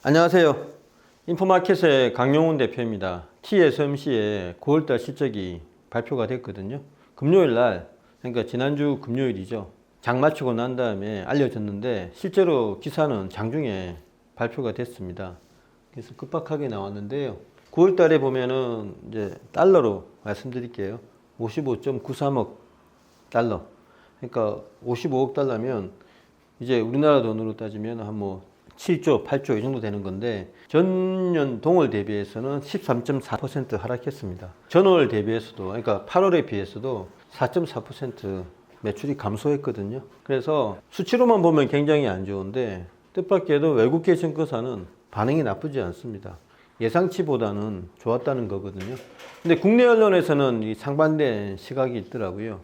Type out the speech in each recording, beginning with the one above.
안녕하세요. 인포마켓의 강용훈 대표입니다. TSMC의 9월달 실적이 발표가 됐거든요. 금요일 날, 그러니까 지난주 금요일이죠. 장 마치고 난 다음에 알려졌는데 실제로 기사는 장중에 발표가 됐습니다. 그래서 급박하게 나왔는데요. 9월달에 보면은 이제 달러로 말씀드릴게요. 55.93억 달러. 그러니까 55억 달러면 이제 우리나라 돈으로 따지면 한 뭐 7조, 8조 이 정도 되는 건데 전년 동월 대비해서는 13.4% 하락했습니다. 전월 대비해서도 그러니까 8월에 비해서도 4.4% 매출이 감소했거든요. 그래서 수치로만 보면 굉장히 안 좋은데 뜻밖에도 외국계 증권사는 반응이 나쁘지 않습니다. 예상치보다는 좋았다는 거거든요. 근데 국내 언론에서는 이 상반된 시각이 있더라고요.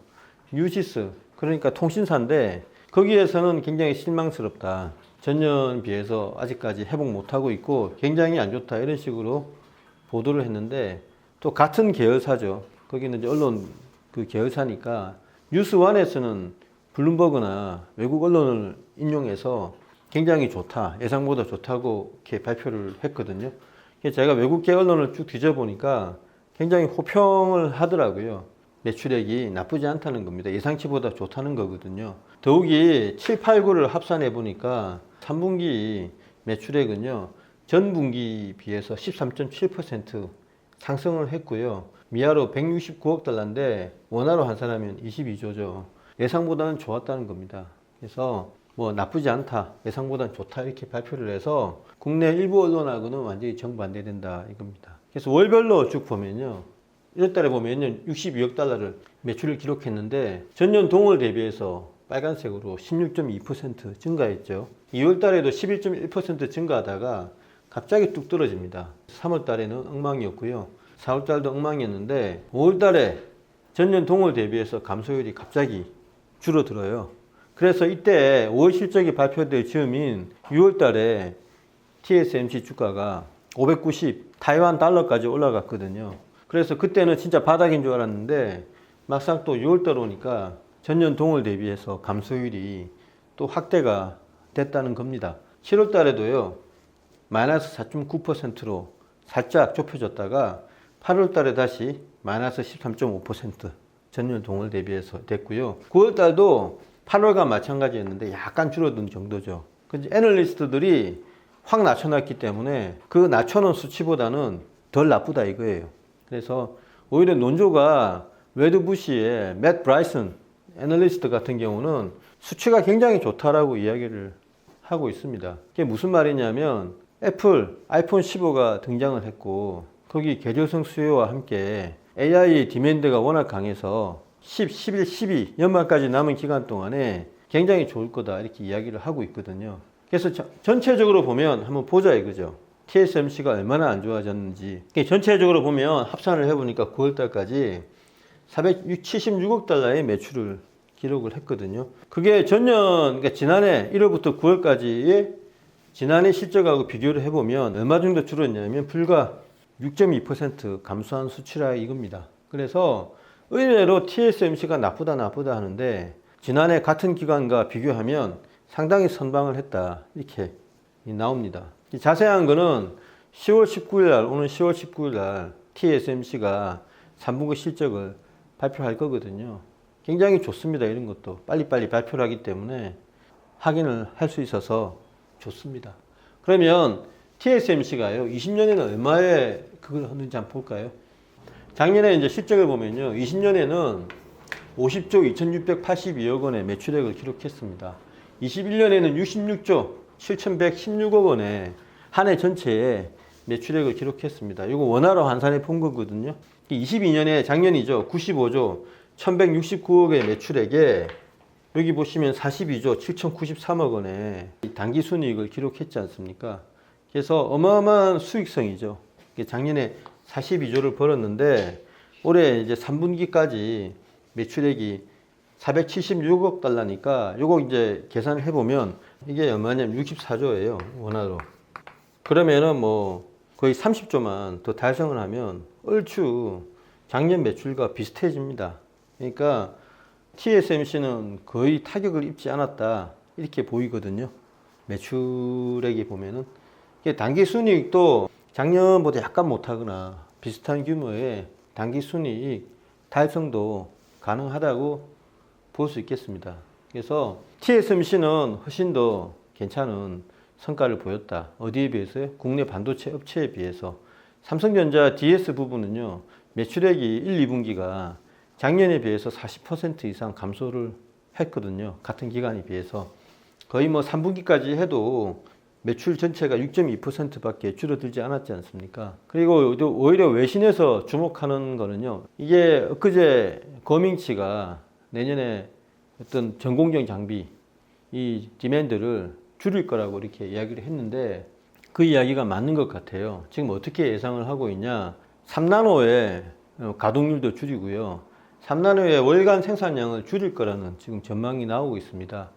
뉴시스, 그러니까 통신사인데 거기에서는 굉장히 실망스럽다. 전년 비해서 아직까지 회복 못하고 있고 굉장히 안 좋다. 이런 식으로 보도를 했는데 또 같은 계열사죠. 거기는 이제 언론 그 계열사니까 뉴스원에서는 블룸버그나 외국 언론을 인용해서 굉장히 좋다. 예상보다 좋다고 이렇게 발표를 했거든요. 그래서 제가 외국계 언론을 쭉 뒤져보니까 굉장히 호평을 하더라고요. 매출액이 나쁘지 않다는 겁니다. 예상치보다 좋다는 거거든요. 더욱이 7, 8, 9를 합산해 보니까 3분기 매출액은요, 전분기 비해서 13.7% 상승을 했고요. 미아로 169억 달러인데 원화로 환산하면 22조죠. 예상보다는 좋았다는 겁니다. 그래서 뭐 나쁘지 않다, 예상보다는 좋다 이렇게 발표를 해서 국내 일부 언론하고는 완전히 정반대된다 이겁니다. 그래서 월별로 쭉 보면요. 1월달에 보면요 62억 달러를 매출을 기록했는데 전년 동월 대비해서 빨간색으로 16.2% 증가했죠. 2월달에도 11.1% 증가하다가 갑자기 뚝 떨어집니다. 3월달에는 엉망이었고요. 4월달도 엉망이었는데 5월달에 전년 동월 대비해서 감소율이 갑자기 줄어들어요. 그래서 이때 5월 실적이 발표될 즈음인 6월달에 TSMC 주가가 590 타이완 달러까지 올라갔거든요. 그래서 그때는 진짜 바닥인 줄 알았는데 막상 또 6월달 오니까 전년 동월 대비해서 감소율이 또 확대가 됐다는 겁니다. 7월 달에도요, 마이너스 4.9%로 살짝 좁혀졌다가 8월 달에 다시 마이너스 13.5% 전년 동월 대비해서 됐고요. 9월 달도 8월과 마찬가지였는데 약간 줄어든 정도죠. 근데 애널리스트들이 확 낮춰놨기 때문에 그 낮춰놓은 수치보다는 덜 나쁘다 이거예요. 그래서 오히려 논조가 웨드 부시의 맷 브라이슨 애널리스트 같은 경우는 수치가 굉장히 좋다라고 이야기를 하고 있습니다. 그게 무슨 말이냐면 애플 아이폰 15가 등장을 했고 거기 계절성 수요와 함께 AI 디맨드가 워낙 강해서 10, 11, 12 연말까지 남은 기간 동안에 굉장히 좋을 거다 이렇게 이야기를 하고 있거든요. 그래서 전체적으로 보면 한번 보자 이거죠. TSMC가 얼마나 안 좋아졌는지. 전체적으로 보면 합산을 해보니까 9월달까지 476억 달러의 매출을 기록을 했거든요. 그게 전년, 그러니까 지난해 1월부터 9월까지의 지난해 실적하고 비교를 해보면 얼마 정도 줄었냐면 불과 6.2% 감소한 수치라 이겁니다. 그래서 의외로 TSMC가 나쁘다 하는데 지난해 같은 기간과 비교하면 상당히 선방을 했다 이렇게 나옵니다. 자세한 거는 10월 19일 날, 오늘 10월 19일 날 TSMC가 3분기 실적을 발표할 거거든요. 굉장히 좋습니다. 이런 것도 빨리빨리 발표를 하기 때문에 확인을 할 수 있어서 좋습니다. 그러면 TSMC가요 20년에는 얼마에 그걸 하는지 한번 볼까요? 작년에 이제 실적을 보면요 20년에는 50조 2682억 원의 매출액을 기록했습니다. 21년에는 66조 7116억 원의 한 해 전체에 매출액을 기록했습니다. 이거 원화로 환산해 본 거거든요. 22년에 작년이죠. 95조 1169억의 매출액에 여기 보시면 42조 7093억 원의 단기 순이익을 기록했지 않습니까? 그래서 어마어마한 수익성이죠. 작년에 42조를 벌었는데 올해 이제 3분기까지 매출액이 476억 달러니까 요거 이제 계산을 해보면 이게 얼마냐면 64조예요. 원화로. 그러면은 뭐 거의 30조만 더 달성을 하면 얼추 작년 매출과 비슷해집니다. 그러니까 TSMC는 거의 타격을 입지 않았다 이렇게 보이거든요. 매출액이 보면은 이게 단기 순이익도 작년보다 약간 못하거나 비슷한 규모의 단기 순이익 달성도 가능하다고 볼 수 있겠습니다. 그래서 TSMC는 훨씬 더 괜찮은 성과를 보였다. 어디에 비해서요? 국내 반도체 업체에 비해서. 삼성전자 DS 부분은요, 매출액이 1, 2분기가 작년에 비해서 40% 이상 감소를 했거든요. 같은 기간에 비해서. 거의 뭐 3분기까지 해도 매출 전체가 6.2%밖에 줄어들지 않았지 않습니까? 그리고 오히려 외신에서 주목하는 거는요, 이게 엊그제 거밍치가 내년에 어떤 전공정 장비 이 디맨드를 줄일 거라고 이렇게 이야기를 했는데 그 이야기가 맞는 것 같아요. 지금 어떻게 예상을 하고 있냐? 3나노의 가동률도 줄이고요. 3나노의 월간 생산량을 줄일 거라는 지금 전망이 나오고 있습니다.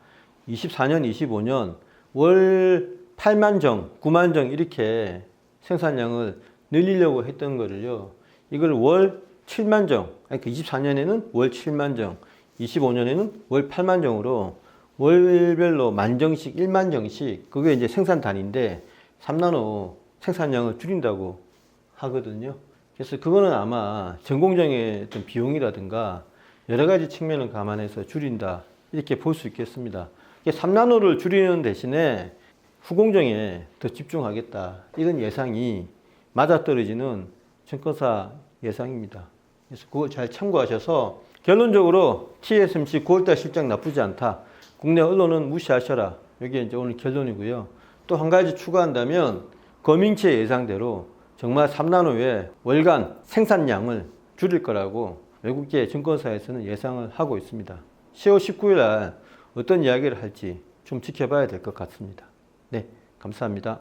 24년, 25년 월 8만 정, 9만 정 이렇게 생산량을 늘리려고 했던 거를요. 이걸 월 7만 정, 그러니까 24년에는 월 7만 정, 25년에는 월 8만 정으로 월별로 만 정씩, 1만 정씩 그게 이제 생산 단위인데 3나노 생산량을 줄인다고 하거든요. 그래서 그거는 아마 전공정의 어떤 비용이라든가 여러 가지 측면을 감안해서 줄인다 이렇게 볼 수 있겠습니다. 3나노를 줄이는 대신에 후공정에 더 집중하겠다 이런 예상이 맞아떨어지는 증권사 예상입니다. 그래서 그걸 잘 참고하셔서 결론적으로 TSMC 9월달 실적 나쁘지 않다. 국내 언론은 무시하셔라. 이게 이제 오늘 결론이고요. 또 한 가지 추가한다면 거밍치의 예상대로 정말 3나노의 월간 생산량을 줄일 거라고 외국계 증권사에서는 예상을 하고 있습니다. 10월 19일 날 어떤 이야기를 할지 좀 지켜봐야 될 것 같습니다. 네, 감사합니다.